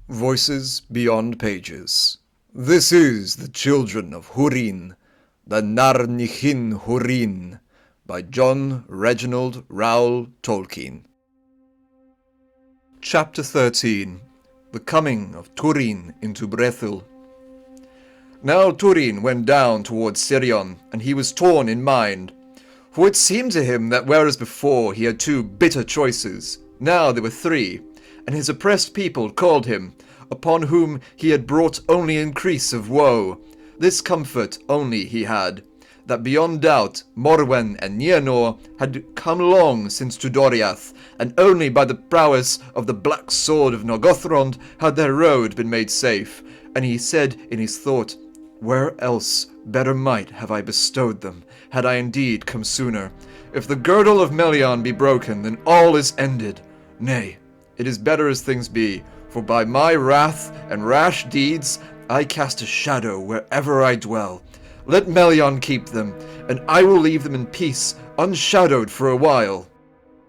Voices Beyond Pages. This is The Children of Hurin, the Nargothrond Hurin, by John Reginald Rowell Tolkien. Chapter 13. The Coming of Turin into Brethil. Now Turin went down towards Sirion, and he was torn in mind. For it seemed to him that whereas before he had two bitter choices, now there were three, and his oppressed people called him, upon whom he had brought only increase of woe. This comfort only he had, that beyond doubt Morwen and Nienor had come long since to Doriath, and only by the prowess of the black sword of Nargothrond had their road been made safe. And he said in his thought, "Where else better might have I bestowed them, had I indeed come sooner? If the girdle of Melion be broken, then all is ended. Nay, it is better as things be, for by my wrath and rash deeds I cast a shadow wherever I dwell. Let Melion keep them, and I will leave them in peace, unshadowed for a while."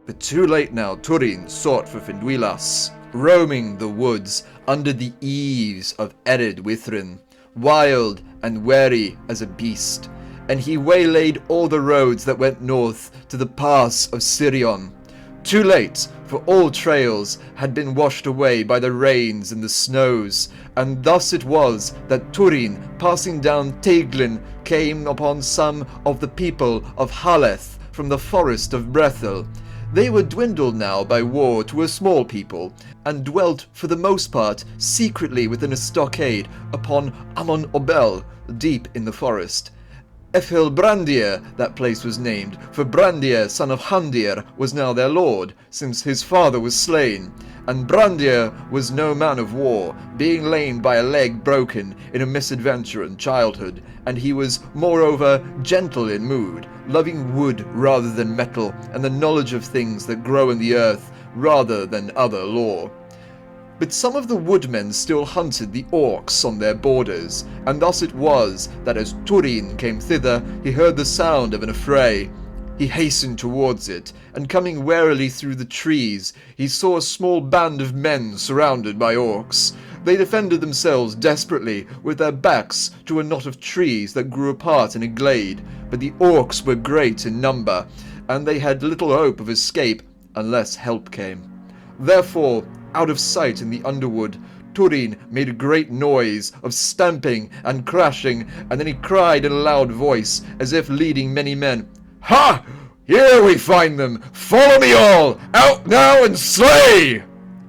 But too late now Turin sought for Finduilas, roaming the woods under the eaves of arid Withrin, wild and wary as a beast, and he waylaid all the roads that went north to the pass of Sirion. Too late, for all trails had been washed away by the rains and the snows, and thus it was that Turin, passing down Teiglin, came upon some of the people of Haleth from the forest of Brethil. They were dwindled now by war to a small people, and dwelt for the most part secretly within a stockade upon Amon Obel, deep in the forest. Brandir, that place was named, for Brandir, son of Handir, was now their lord, since his father was slain. And Brandir was no man of war, being lamed by a leg broken in a misadventure in childhood, and he was moreover gentle in mood, loving wood rather than metal, and the knowledge of things that grow in the earth rather than other lore. But some of the woodmen still hunted the orcs on their borders, and thus it was that as Turin came thither he heard the sound of an affray. He hastened towards it, and coming warily through the trees, he saw a small band of men surrounded by orcs. They defended themselves desperately with their backs to a knot of trees that grew apart in a glade, but the orcs were great in number, and they had little hope of escape unless help came. Therefore, out of sight in the underwood, Turin made a great noise of stamping and crashing, and then he cried in a loud voice, as if leading many men, "Ha! Here we find them! Follow me all! Out now and slay!"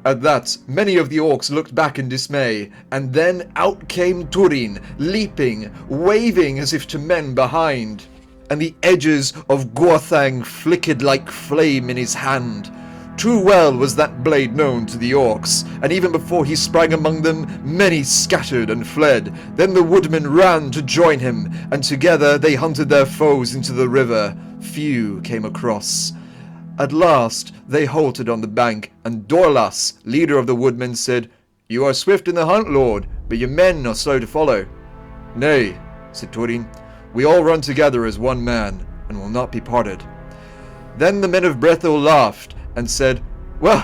At that, many of the orcs looked back in dismay, and then out came Turin, leaping, waving as if to men behind, and the edges of Glaurung flickered like flame in his hand. Too well was that blade known to the orcs, and even before he sprang among them, many scattered and fled. Then the woodmen ran to join him, and together they hunted their foes into the river. Few came across. At last they halted on the bank, and Dorlas, leader of the woodmen, said, "You are swift in the hunt, lord, but your men are slow to follow." "Nay," said Turin, "we all run together as one man, and will not be parted." Then the men of Brethil laughed, and said, "Well,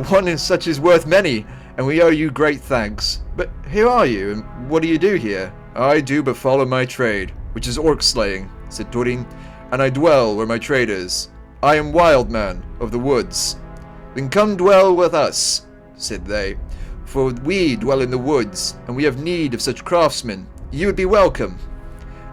one is such is worth many, and we owe you great thanks. But who are you, and what do you do here?" "I do but follow my trade, which is orc slaying," said Turin, "and I dwell where my trade is. I am wild man of the woods." "Then come dwell with us," said they, "for we dwell in the woods, and we have need of such craftsmen. You would be welcome."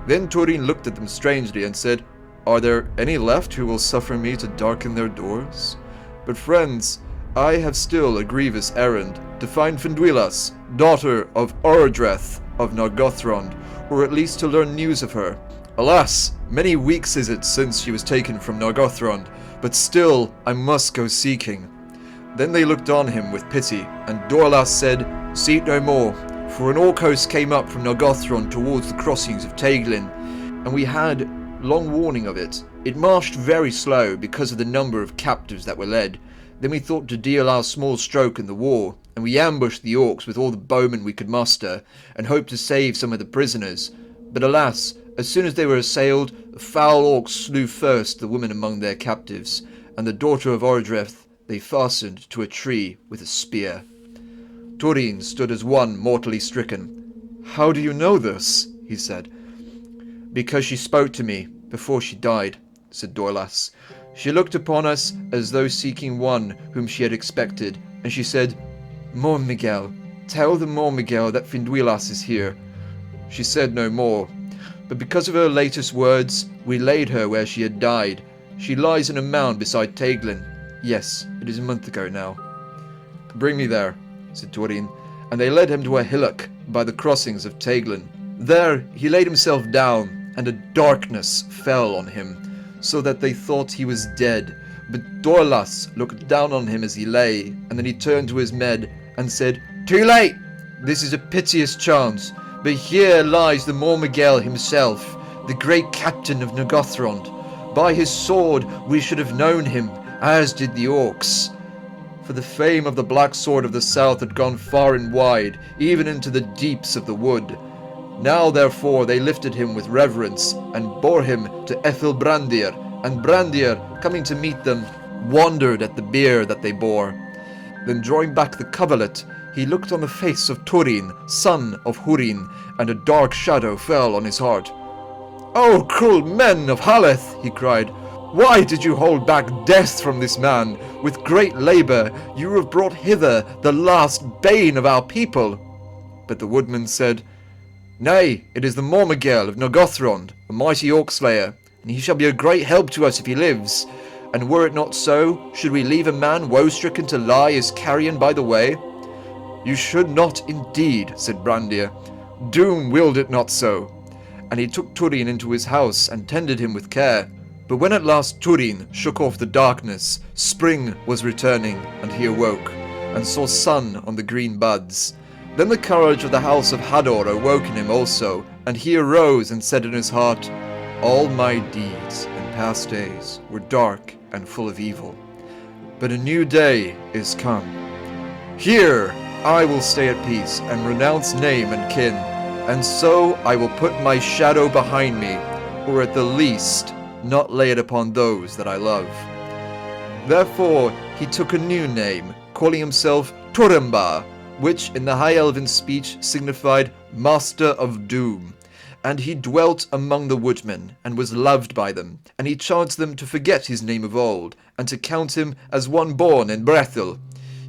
Then Turin looked at them strangely and said, "Are there any left who will suffer me to darken their doors? But friends, I have still a grievous errand, to find Finduilas, daughter of Ordreth of Nargothrond, or at least to learn news of her. Alas, many weeks is it since she was taken from Nargothrond, but still I must go seeking." Then they looked on him with pity, and Dorlas said, "Seek no more, for an orc host came up from Nargothrond towards the crossings of Teiglin, and we had long warning of it. It marched very slow because of the number of captives that were led. Then we thought to deal our small stroke in the war, and we ambushed the orcs with all the bowmen we could muster, and hoped to save some of the prisoners. But alas, as soon as they were assailed, the foul orcs slew first the women among their captives, and the daughter of Ordreth they fastened to a tree with a spear." Turin stood as one mortally stricken. "How do you know this?" he said. "Because she spoke to me before she died," said Doriath. "She looked upon us as though seeking one whom she had expected, and she said, 'Mormegil, tell the Mormegil that Finduilas is here.' She said no more, but because of her latest words, we laid her where she had died. She lies in a mound beside Teglin. Yes, it is a month ago now." "Bring me there," said Turin, and they led him to a hillock by the crossings of Teglin. There he laid himself down, and a darkness fell on him, so that they thought he was dead. But Doriath looked down on him as he lay, and then he turned to his men and said, "Too late! This is a piteous chance, but here lies the Mormegil himself, the great captain of Nargothrond. By his sword we should have known him, as did the orcs." For the fame of the black sword of the south had gone far and wide, even into the deeps of the wood. Now therefore they lifted him with reverence, and bore him to Brandir, and Brandir, coming to meet them, wondered at the bier that they bore. Then drawing back the coverlet, he looked on the face of Turin, son of Hurin, and a dark shadow fell on his heart. "O cruel men of Haleth," he cried, "why did you hold back death from this man? With great labour you have brought hither the last bane of our people." But the woodman said, "Nay, it is the Mormegil of Nargothrond, a mighty orc-slayer, and he shall be a great help to us if he lives. And were it not so, should we leave a man woe-stricken to lie as carrion by the way?" "You should not indeed," said Brandir. "Doom willed it not so." And he took Turin into his house and tended him with care. But when at last Turin shook off the darkness, spring was returning, and he awoke, and saw sun on the green buds. Then the courage of the house of Hador awoke in him also, and he arose and said in his heart, "All my deeds in past days were dark and full of evil, but a new day is come. Here I will stay at peace and renounce name and kin, and so I will put my shadow behind me, or at the least not lay it upon those that I love." Therefore he took a new name, calling himself Turambar, which in the High Elven speech signified Master of Doom. And he dwelt among the woodmen, and was loved by them, and he charged them to forget his name of old, and to count him as one born in Brethil.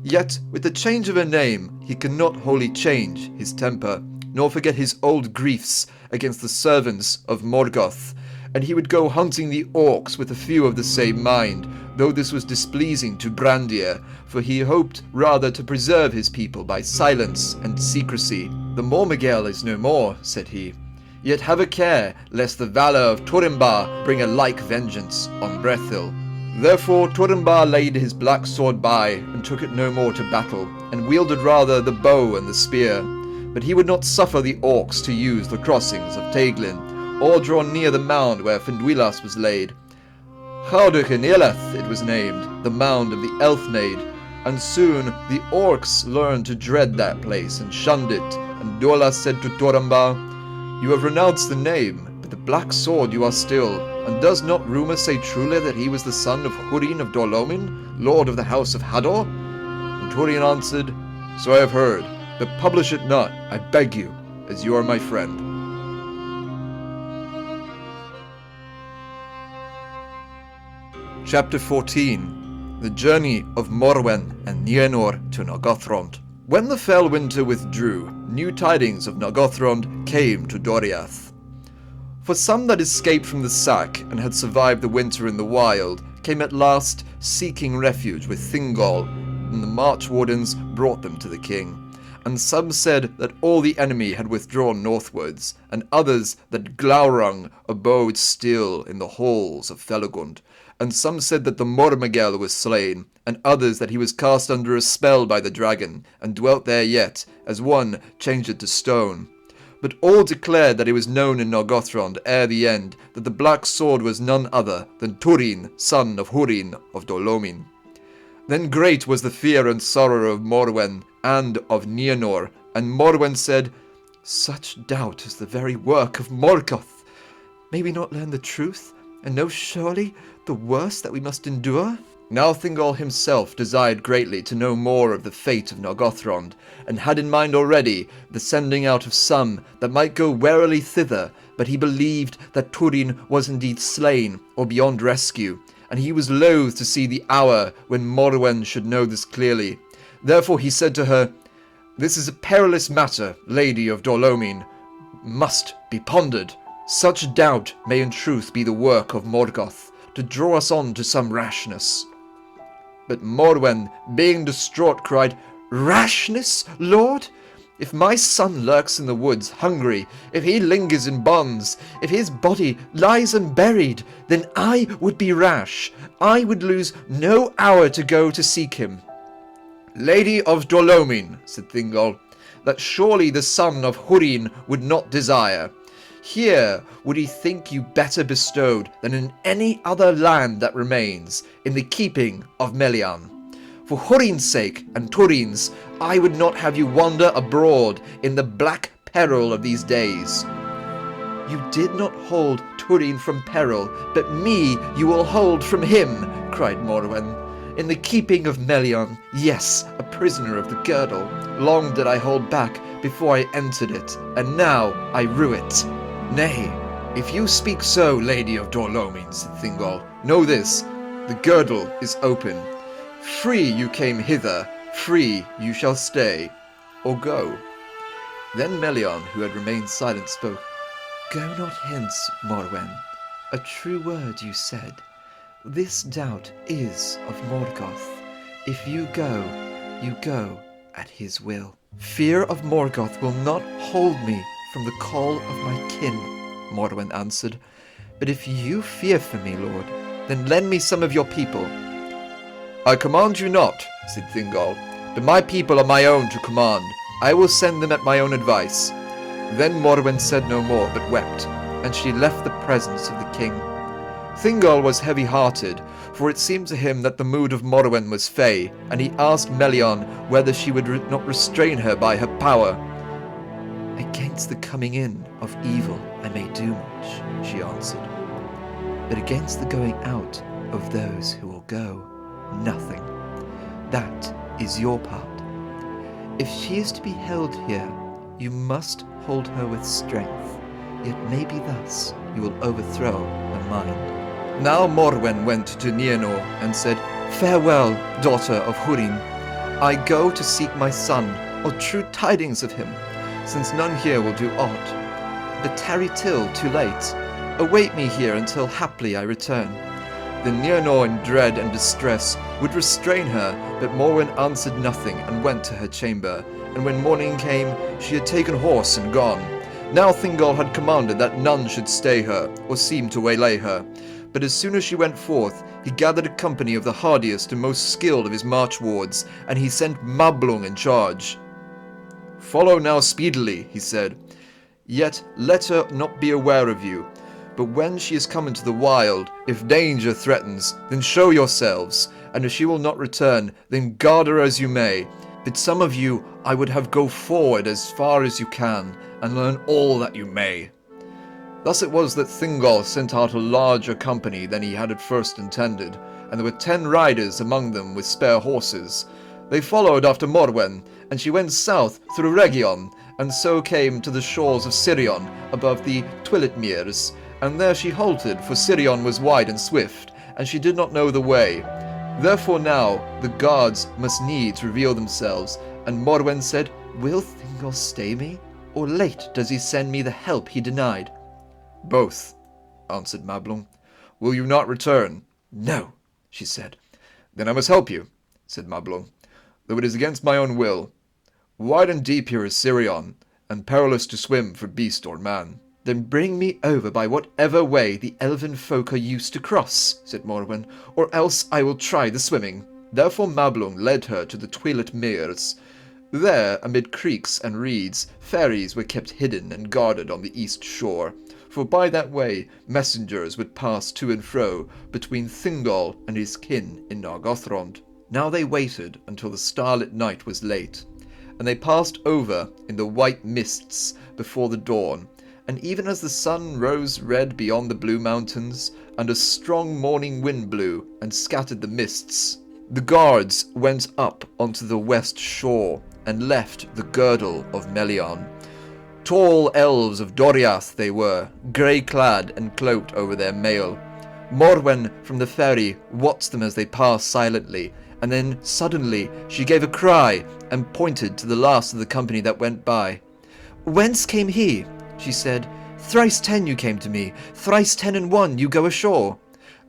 Yet with the change of a name he could not wholly change his temper, nor forget his old griefs against the servants of Morgoth, and he would go hunting the orcs with a few of the same mind, though this was displeasing to Brandir, for he hoped rather to preserve his people by silence and secrecy. "The Mormegil is no more," said he, "yet have a care lest the valour of Turambar bring a like vengeance on Brethil." Therefore Turambar laid his black sword by, and took it no more to battle, and wielded rather the bow and the spear. But he would not suffer the orcs to use the crossings of Teglin, or draw near the mound where Finduilas was laid. Haleth it was named, the mound of the Elfmaid, and soon the orcs learned to dread that place and shunned it, and Doriath said to Turambar, "You have renounced the name, but the black sword you are still, and does not rumour say truly that he was the son of Hurin of Dor-Lomin, lord of the house of Hador?" And Turin answered, "So I have heard, but publish it not, I beg you, as you are my friend." Chapter 14. The Journey of Morwen and Nienor to Nargothrond. When the fell winter withdrew, new tidings of Nargothrond came to Doriath. For some that escaped from the sack and had survived the winter in the wild came at last seeking refuge with Thingol, and the march wardens brought them to the king. And some said that all the enemy had withdrawn northwards, and others that Glaurung abode still in the halls of Felagund. And some said that the Mormegil was slain, and others that he was cast under a spell by the dragon, and dwelt there yet, as one changed it to stone. But all declared that it was known in Nargothrond ere the end that the black sword was none other than Turin, son of Hurin of Dor-Lomin. Then great was the fear and sorrow of Morwen and of Nienor, and Morwen said, "Such doubt is the very work of Morgoth. May we not learn the truth, and know surely the worst that we must endure?" Now Thingol himself desired greatly to know more of the fate of Nargothrond, and had in mind already the sending out of some that might go warily thither, but he believed that Turin was indeed slain, or beyond rescue, and he was loath to see the hour when Morwen should know this clearly. Therefore he said to her, "This is a perilous matter, Lady of Dor-Lomin, must be pondered. Such doubt may in truth be the work of Morgoth, to draw us on to some rashness." But Morwen, being distraught, cried, "Rashness, lord? If my son lurks in the woods, hungry, if he lingers in bonds, if his body lies unburied, then I would be rash. I would lose no hour to go to seek him." "Lady of Dor-Lomin," said Thingol, "that surely the son of Hurin would not desire. Here would he think you better bestowed than in any other land that remains, in the keeping of Melian. For Hurin's sake and Turin's, I would not have you wander abroad in the black peril of these days." "You did not hold Turin from peril, but me you will hold from him," cried Morwen. "In the keeping of Melian, yes, a prisoner of the girdle. Long did I hold back before I entered it, and now I rue it." "Nay, if you speak so, Lady of Dor-Lomin," said Thingol, "know this, the girdle is open. Free you came hither, free you shall stay, or go." Then Melian, who had remained silent, spoke. "Go not hence, Morwen. A true word you said. This doubt is of Morgoth. If you go at his will." "Fear of Morgoth will not hold me from the call of my kin," Morwen answered. "But if you fear for me, lord, then lend me some of your people." "I command you not," said Thingol, "but my people are my own to command. I will send them at my own advice." Then Morwen said no more, but wept, and she left the presence of the king. Thingol was heavy-hearted, for it seemed to him that the mood of Morwen was fey, and he asked Melian whether she would not restrain her by her power. "Against the coming in of evil I may do much," she answered, "but against the going out of those who will go, nothing. That is your part. If she is to be held here, you must hold her with strength, yet maybe thus you will overthrow her mind." Now Morwen went to Nienor and said, "Farewell, daughter of Hurin. I go to seek my son, or true tidings of him, since none here will do aught. But tarry till too late. Await me here until haply I return." Then Nienor, in dread and distress, would restrain her, but Morwen answered nothing and went to her chamber. And when morning came, she had taken horse and gone. Now Thingol had commanded that none should stay her, or seem to waylay her. But as soon as she went forth, he gathered a company of the hardiest and most skilled of his march-wards, and he sent Mablung in charge. "Follow now speedily," he said. "Yet let her not be aware of you. But when she is come into the wild, if danger threatens, then show yourselves, and if she will not return, then guard her as you may. But some of you I would have go forward as far as you can, and learn all that you may." Thus it was that Thingol sent out a larger company than he had at first intended, and there were 10 riders among them with spare horses. They followed after Morwen, and she went south through Region, and so came to the shores of Sirion above the Twilit-meres, and there she halted, for Sirion was wide and swift, and she did not know the way. Therefore now the guards must needs reveal themselves, and Morwen said, "Will Thingol stay me, or late does he send me the help he denied?" "Both," answered Mablung. "Will you not return?" "No," she said. "Then I must help you," said Mablung, "though it is against my own will. Wide and deep here is Sirion, and perilous to swim for beast or man." "Then bring me over by whatever way the elven folk are used to cross," said Morwen, "or else I will try the swimming." Therefore Mablung led her to the Twilit-meres. There, amid creeks and reeds, ferries were kept hidden and guarded on the east shore, for by that way messengers would pass to and fro between Thingol and his kin in Nargothrond. Now they waited until the starlit night was late, and they passed over in the white mists before the dawn, and even as the sun rose red beyond the blue mountains, and a strong morning wind blew and scattered the mists, the guards went up onto the west shore and left the girdle of Melion. Tall elves of Doriath they were, grey-clad and cloaked over their mail. Morwen from the ferry watched them as they passed silently, and then suddenly she gave a cry and pointed to the last of the company that went by. "Whence came he?" she said. "Thrice 10 you came to me, thrice 10 and 1 you go ashore."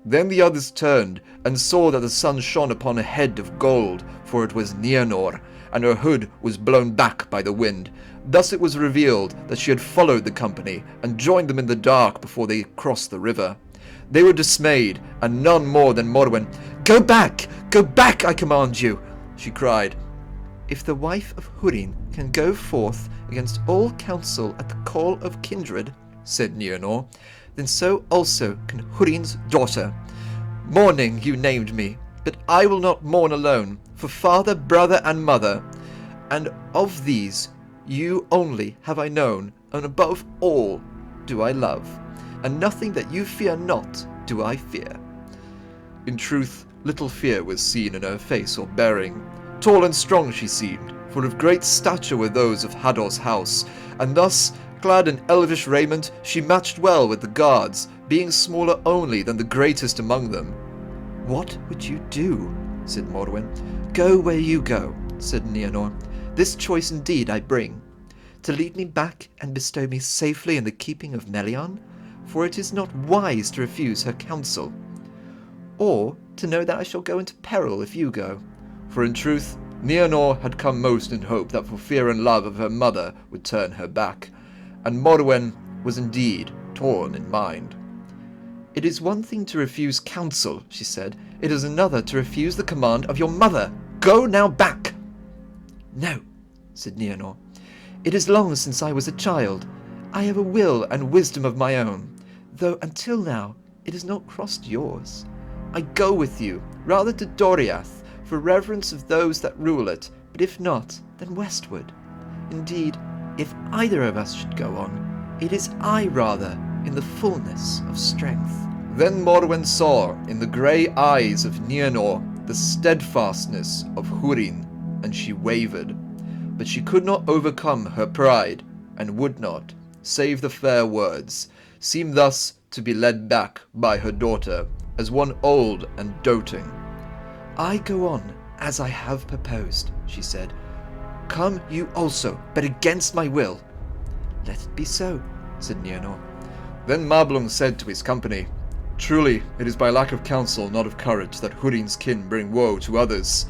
Then the others turned and saw that the sun shone upon a head of gold, for it was Nienor, and her hood was blown back by the wind. Thus it was revealed that she had followed the company and joined them in the dark before they crossed the river. They were dismayed, and none more than Morwen. Go back, I command you," she cried. "If the wife of Hurin can go forth against all counsel at the call of kindred," said Nienor, "then so also can Hurin's daughter. Mourning you named me, but I will not mourn alone, for father, brother, and mother, and of these you only have I known, and above all do I love, and nothing that you fear not do I fear." In truth, little fear was seen in her face or bearing. Tall and strong she seemed, for of great stature were those of Hador's house, and thus, clad in elvish raiment, she matched well with the guards, being smaller only than the greatest among them. "What would you do?" said Morwen. "Go where you go," said Nienor. "This choice indeed I bring, to lead me back and bestow me safely in the keeping of Melion, for it is not wise to refuse her counsel, or to know that I shall go into peril if you go." For in truth, Nienor had come most in hope that for fear and love of her mother would turn her back, and Morwen was indeed torn in mind. "It is one thing to refuse counsel," she said. "It is another to refuse the command of your mother. Go now back." "No," said Nienor. "It is long since I was a child. I have a will and wisdom of my own, though until now it has not crossed yours. I go with you, rather to Doriath, for reverence of those that rule it, but if not, then westward. Indeed, if either of us should go on, it is I rather, in the fullness of strength." Then Morwen saw in the grey eyes of Nienor the steadfastness of Hurin, and she wavered. But she could not overcome her pride, and would not, save the fair words, seem thus to be led back by her daughter, as one old and doting. "I go on, as I have proposed," she said. "Come you also, but against my will." "Let it be so," said Nienor. Then Mablung said to his company, "Truly, it is by lack of counsel, not of courage, that Hurin's kin bring woe to others.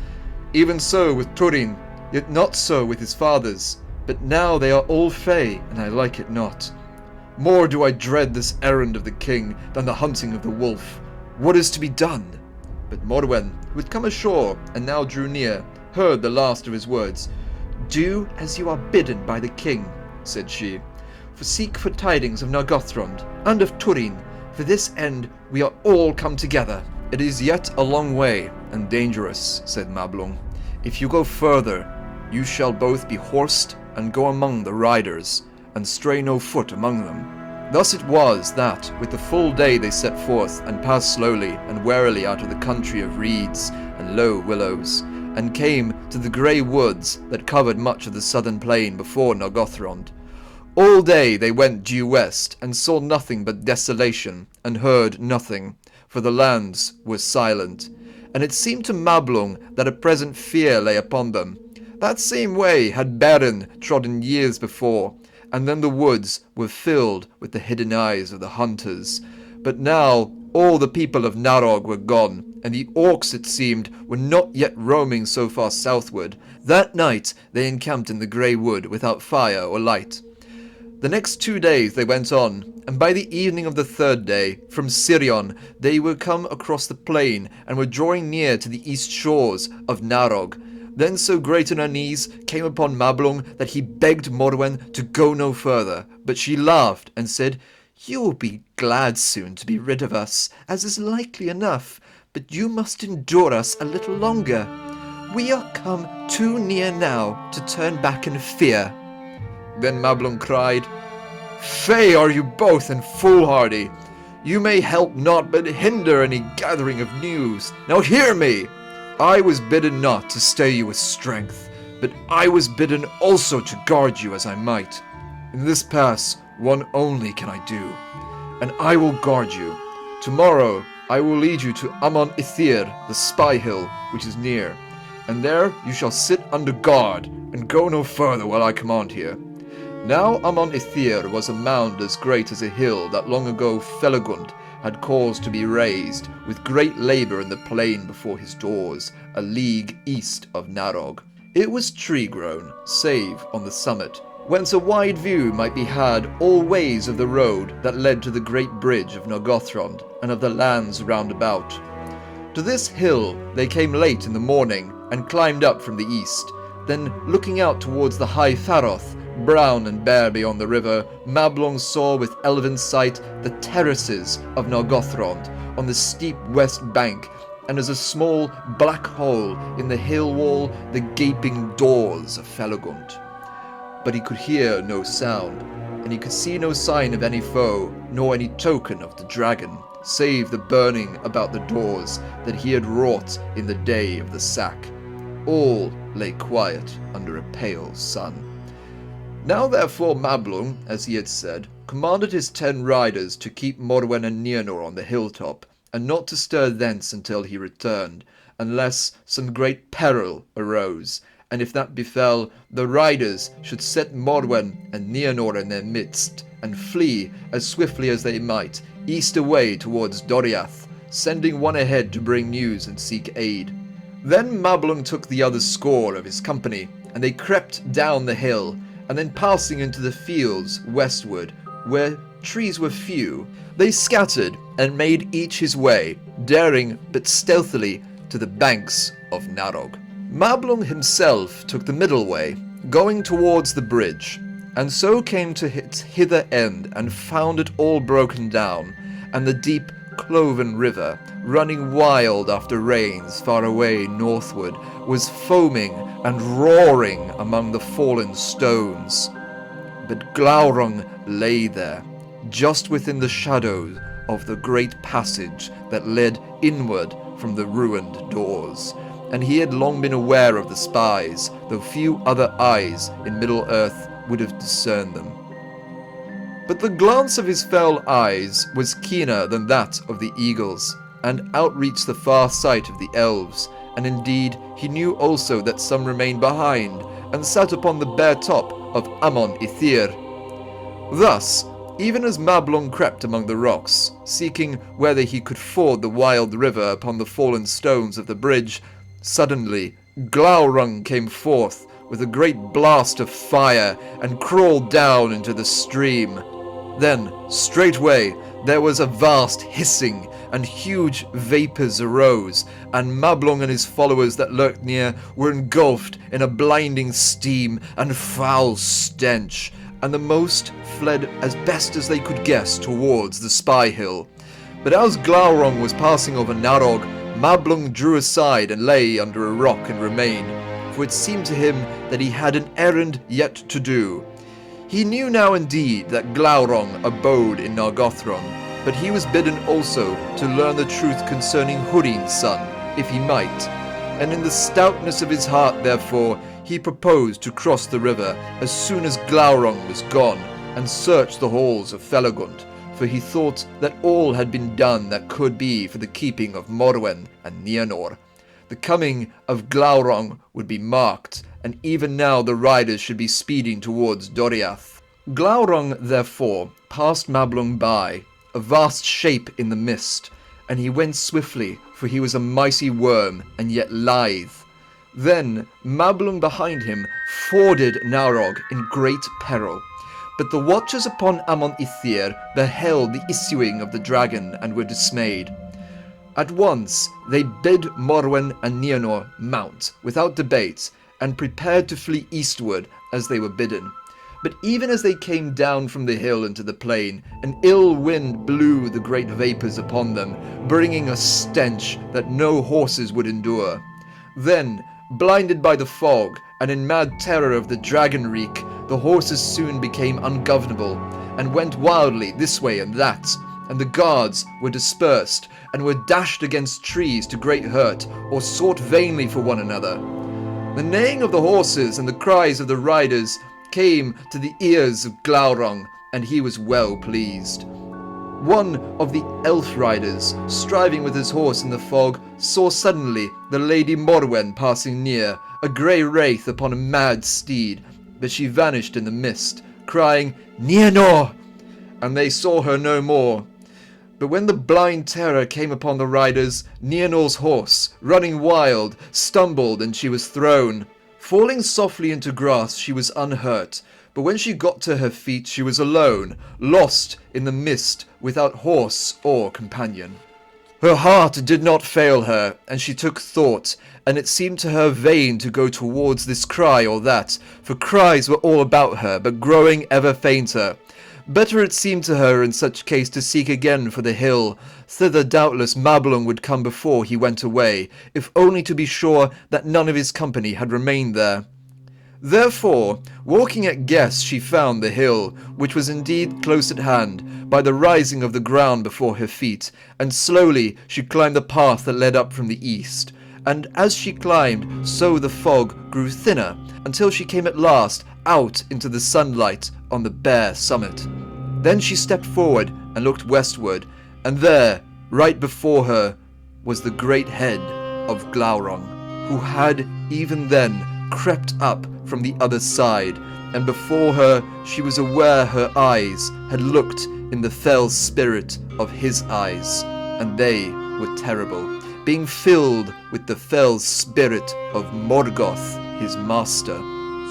Even so with Turin, yet not so with his fathers. But now they are all fey, and I like it not. More do I dread this errand of the king than the hunting of the wolf. What is to be done?" But Morwen, who had come ashore and now drew near, heard the last of his words. "Do as you are bidden by the king," said she. "For seek for tidings of Nargothrond, and of Turin. For this end we are all come together." "It is yet a long way, and dangerous," said Mablung. "If you go further, you shall both be horsed and go among the riders, and stray no foot among them." Thus it was that, with the full day they set forth, and passed slowly and warily out of the country of reeds and low willows, and came to the grey woods that covered much of the southern plain before Nargothrond. All day they went due west, and saw nothing but desolation, and heard nothing, for the lands were silent. And it seemed to Mablung that a present fear lay upon them. That same way had Beren trodden years before, and then the woods were filled with the hidden eyes of the hunters. But now all the people of Narog were gone, and the orcs, it seemed, were not yet roaming so far southward. That night they encamped in the grey wood without fire or light. The next 2 days they went on, and by the evening of the 3rd day, from Sirion, they were come across the plain, and were drawing near to the east shores of Narog. Then so great an unease came upon Mablung that he begged Morwen to go no further, but she laughed and said, "You will be glad soon to be rid of us, as is likely enough, but you must endure us a little longer. We are come too near now to turn back in fear." Then Mablung cried, Fey are you both and foolhardy. You may help not but hinder any gathering of news. Now hear me! I was bidden not to stay you with strength, but I was bidden also to guard you as I might. In this pass, one only can I do, and I will guard you. Tomorrow I will lead you to Amon Ithir, the spy hill, which is near, and there you shall sit under guard, and go no further while I command here. Now Amon Ithir was a mound as great as a hill that long ago Felagund had caused to be raised, with great labour in the plain before his doors, a league east of Narog. It was tree-grown, save on the summit, whence a wide view might be had all ways of the road that led to the great bridge of Nargothrond, and of the lands round about. To this hill they came late in the morning, and climbed up from the east. Then, looking out towards the high Faroth, brown and bare beyond the river, Mablung saw with elven sight the terraces of Nargothrond on the steep west bank, and as a small black hole in the hill wall the gaping doors of Felagund. But he could hear no sound, and he could see no sign of any foe, nor any token of the dragon, save the burning about the doors that he had wrought in the day of the sack. All lay quiet under a pale sun. Now therefore Mablung, as he had said, commanded his 10 riders to keep Morwen and Nienor on the hilltop, and not to stir thence until he returned, unless some great peril arose, and if that befell, the riders should set Morwen and Nienor in their midst, and flee as swiftly as they might, east away towards Doriath, sending one ahead to bring news and seek aid. Then Mablung took the other score of his company, and they crept down the hill, and then passing into the fields westward, where trees were few, they scattered and made each his way, daring but stealthily, to the banks of Narog. Mablung himself took the middle way, going towards the bridge, and so came to its hither end, and found it all broken down, and the deep cloven river, running wild after rains far away northward, was foaming and roaring among the fallen stones. But Glaurung lay there, just within the shadows of the great passage that led inward from the ruined doors, and he had long been aware of the spies, though few other eyes in Middle-earth would have discerned them. But the glance of his fell eyes was keener than that of the eagles, and outreached the far sight of the elves, and indeed he knew also that some remained behind, and sat upon the bare top of Amon Ithir. Thus, even as Mablung crept among the rocks, seeking whether he could ford the wild river upon the fallen stones of the bridge, suddenly Glaurung came forth with a great blast of fire, and crawled down into the stream. Then, straightway, there was a vast hissing, and huge vapours arose, and Mablung and his followers that lurked near were engulfed in a blinding steam and foul stench, and the most fled as best as they could guess towards the spy hill. But as Glaurung was passing over Narog, Mablung drew aside and lay under a rock and remained, for it seemed to him that he had an errand yet to do. He knew now indeed that Glaurung abode in Nargothrond, but he was bidden also to learn the truth concerning Hurin's son, if he might, and in the stoutness of his heart therefore he proposed to cross the river as soon as Glaurung was gone, and search the halls of Felagund, for he thought that all had been done that could be for the keeping of Morwen and Nienor. The coming of Glaurung would be marked, and even now the riders should be speeding towards Doriath. Glaurung, therefore, passed Mablung by, a vast shape in the mist, and he went swiftly, for he was a mighty worm, and yet lithe. Then Mablung behind him forded Narog in great peril. But the watchers upon Amon Ithir beheld the issuing of the dragon, and were dismayed. At once they bid Morwen and Nienor mount, without debate, and prepared to flee eastward as they were bidden. But even as they came down from the hill into the plain, an ill wind blew the great vapours upon them, bringing a stench that no horses would endure. Then, blinded by the fog, and in mad terror of the dragon reek, the horses soon became ungovernable, and went wildly this way and that, and the guards were dispersed, and were dashed against trees to great hurt, or sought vainly for one another. The neighing of the horses and the cries of the riders came to the ears of Glaurung, and he was well pleased. One of the elf riders, striving with his horse in the fog, saw suddenly the Lady Morwen passing near, a grey wraith upon a mad steed, but she vanished in the mist, crying, "Nienor!" and they saw her no more. But when the blind terror came upon the riders, Nienor's horse, running wild, stumbled, and she was thrown. Falling softly into grass, she was unhurt, but when she got to her feet, she was alone, lost in the mist, without horse or companion. Her heart did not fail her, and she took thought, and it seemed to her vain to go towards this cry or that, for cries were all about her, but growing ever fainter. Better it seemed to her in such case to seek again for the hill. Thither doubtless Mablung would come before he went away, if only to be sure that none of his company had remained there. Therefore, walking at guess, she found the hill, which was indeed close at hand, by the rising of the ground before her feet, and slowly she climbed the path that led up from the east. And as she climbed, so the fog grew thinner, until she came at last out into the sunlight on the bare summit. Then she stepped forward and looked westward, and there, right before her, was the great head of Glaurung, who had even then crept up from the other side, and before her she was aware her eyes had looked in the fell spirit of his eyes, and they were terrible, being filled with the fell spirit of Morgoth, his master.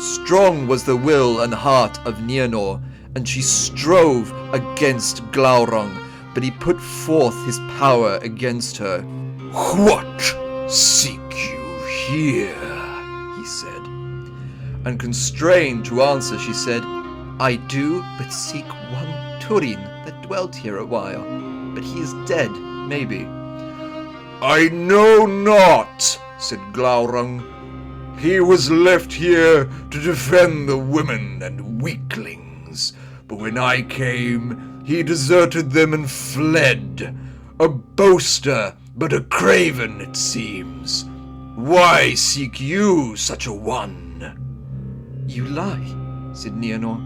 Strong was the will and heart of Nienor, and she strove against Glaurung, but he put forth his power against her. "What seek you here?" he said. And constrained to answer, she said, "I do but seek one Turin that dwelt here a while, but he is dead, maybe." "I know not," said Glaurung. "He was left here to defend the women and weaklings, but when I came, he deserted them and fled. A boaster, but a craven, it seems. Why seek you such a one?" "You lie," said Nienor.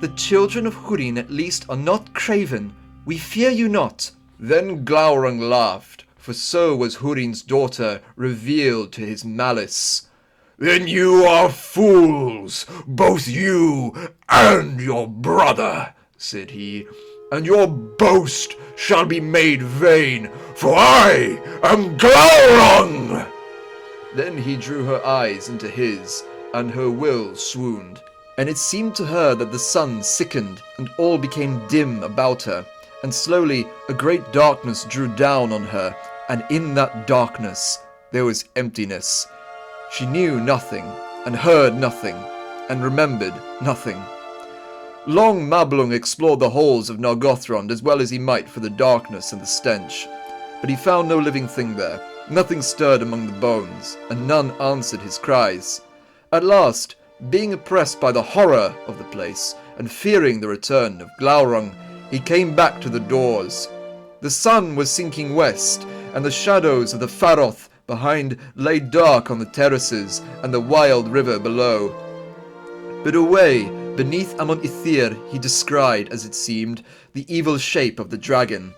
"The children of Hurin at least are not craven. We fear you not." Then Glaurung laughed, for so was Hurin's daughter revealed to his malice. "Then you are fools, both you and your brother," said he, "and your boast shall be made vain, for I am Glaurung!" Then he drew her eyes into his, and her will swooned, and it seemed to her that the sun sickened, and all became dim about her, and slowly a great darkness drew down on her, and in that darkness there was emptiness. She knew nothing, and heard nothing, and remembered nothing. Long Mablung explored the halls of Nargothrond as well as he might for the darkness and the stench, but he found no living thing there. Nothing stirred among the bones, and none answered his cries. At last, being oppressed by the horror of the place, and fearing the return of Glaurung, he came back to the doors. The sun was sinking west, and the shadows of the Faroth behind lay dark on the terraces and the wild river below. But away, beneath Amon Ithir, he descried, as it seemed, the evil shape of the dragon.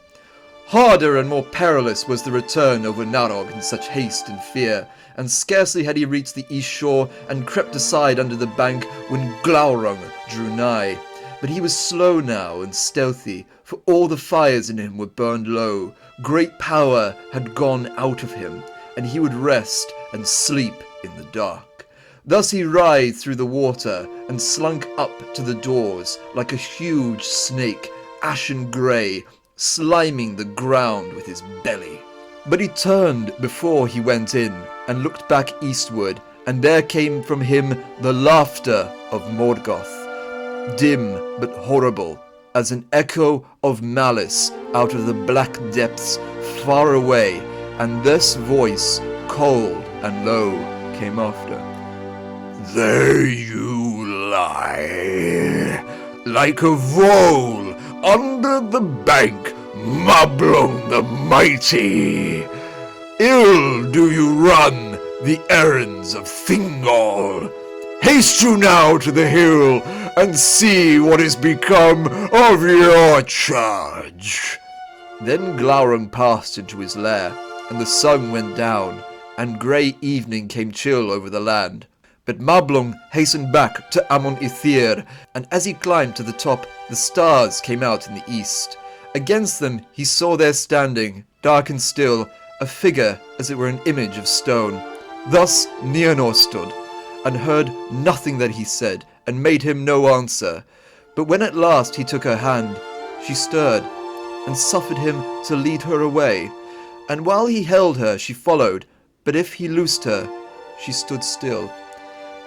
Harder and more perilous was the return over Narog in such haste and fear, and scarcely had he reached the east shore and crept aside under the bank when Glaurung drew nigh. But he was slow now and stealthy, for all the fires in him were burned low. Great power had gone out of him, and he would rest and sleep in the dark. Thus he writhed through the water and slunk up to the doors like a huge snake, ashen grey, sliming the ground with his belly. But he turned before he went in and looked back eastward, and there came from him the laughter of Morgoth, dim but horrible, as an echo of malice out of the black depths far away, and this voice, cold and low, came after. "There you lie, like a vole under the bank, Mablung the mighty. Ill do you run the errands of Thingol. Haste you now to the hill, and see what is become of your charge. Then Glaurung passed into his lair, and the sun went down, and grey evening came chill over the land. But Mablung hastened back to Amon Ithir, and as he climbed to the top, the stars came out in the east. Against them he saw there standing, dark and still, a figure as it were an image of stone. Thus Nienor stood, and heard nothing that he said, and made him no answer. But when at last he took her hand, she stirred, and suffered him to lead her away. And while he held her, she followed, but if he loosed her, she stood still.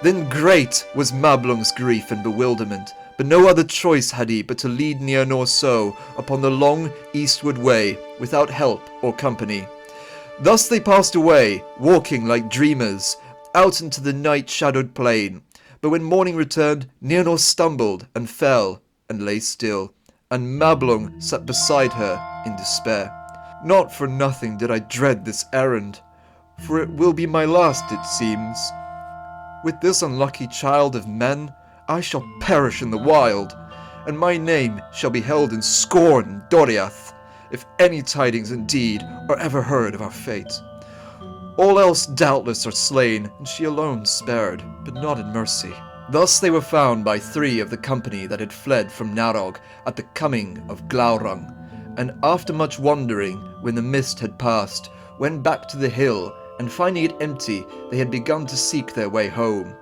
Then great was Mablung's grief and bewilderment, but no other choice had he but to lead Nienor so upon the long eastward way, without help or company. Thus they passed away, walking like dreamers, out into the night-shadowed plain. But when morning returned, Nienor stumbled and fell and lay still, and Mablung sat beside her in despair. Not for nothing did I dread this errand, for it will be my last, it seems. With this unlucky child of men, I shall perish in the wild, and my name shall be held in scorn in Doriath, if any tidings indeed are ever heard of our fate. All else doubtless are slain, and she alone spared, but not in mercy. Thus they were found by 3 of the company that had fled from Narog at the coming of Glaurung, and after much wandering, when the mist had passed, went back to the hill, and finding it empty, they had begun to seek their way home.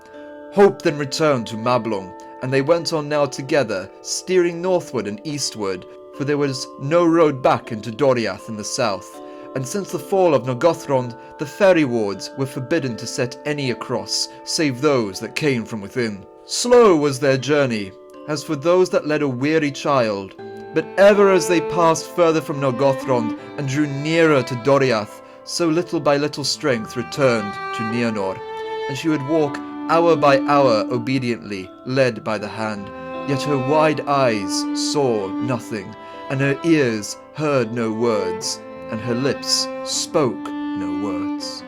Hope then returned to Mablung, and they went on now together, steering northward and eastward, for there was no road back into Doriath in the south. And since the fall of Nargothrond, the ferry wards were forbidden to set any across, save those that came from within. Slow was their journey, as for those that led a weary child, but ever as they passed further from Nargothrond and drew nearer to Doriath, so little by little strength returned to Nienor, and she would walk hour by hour obediently, led by the hand. Yet her wide eyes saw nothing, and her ears heard no words, and her lips spoke no words.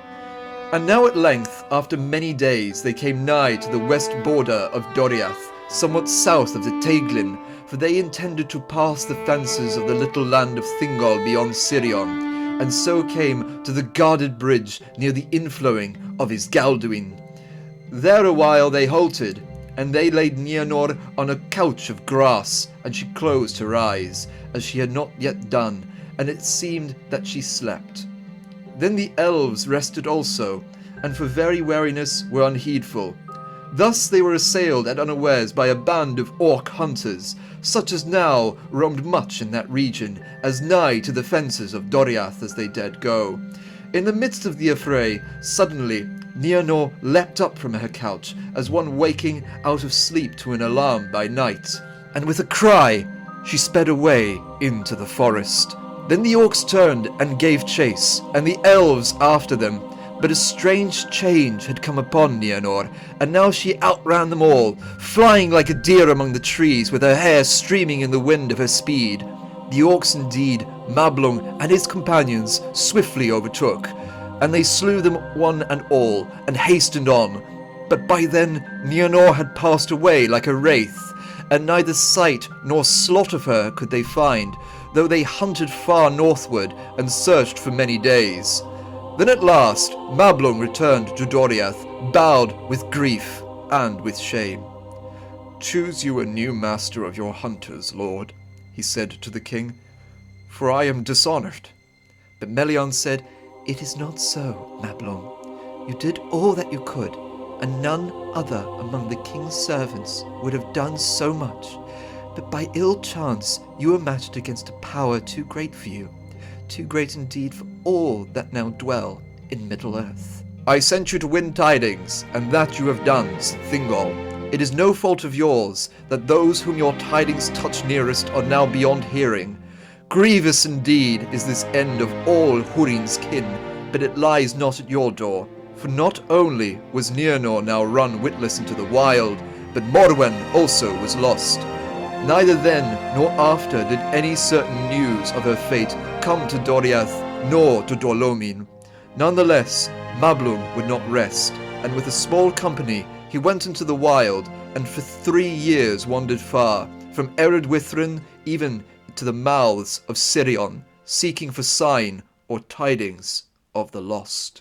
And now at length, after many days, they came nigh to the west border of Doriath, somewhat south of the Teiglin, for they intended to pass the fences of the little land of Thingol beyond Sirion, and so came to the guarded bridge near the inflowing of Isgalduin. There a while they halted, and they laid Nienor on a couch of grass, and she closed her eyes, as she had not yet done, and it seemed that she slept. Then the elves rested also, and for very weariness were unheedful. Thus they were assailed at unawares by a band of orc hunters, such as now roamed much in that region, as nigh to the fences of Doriath as they dared go. In the midst of the affray, suddenly Nienor leapt up from her couch, as one waking out of sleep to an alarm by night, and with a cry she sped away into the forest. Then the orcs turned and gave chase, and the elves after them. But a strange change had come upon Nienor, and now she outran them all, flying like a deer among the trees, with her hair streaming in the wind of her speed. The orcs indeed, Mablung and his companions, swiftly overtook, and they slew them one and all, and hastened on. But by then Nienor had passed away like a wraith, and neither sight nor slot of her could they find, though they hunted far northward and searched for many days. Then at last Mablung returned to Doriath, bowed with grief and with shame. "Choose you a new master of your hunters, lord," he said to the king, "for I am dishonored." But Melion said, "It is not so, Mablung. You did all that you could, and none other among the king's servants would have done so much. But by ill chance you were matched against a power too great for you, too great indeed for all that now dwell in Middle-earth. I sent you to win tidings, and that you have done, said Thingol. It is no fault of yours that those whom your tidings touch nearest are now beyond hearing. Grievous indeed is this end of all Hurin's kin, but it lies not at your door. For not only was Nienor now run witless into the wild, but Morwen also was lost. Neither then nor after did any certain news of her fate come to Doriath nor to Dor-Lomin. Nonetheless, Mablung would not rest, and with a small company he went into the wild, and for 3 years wandered far, from Eredwithrin even to the mouths of Sirion, seeking for sign or tidings of the lost.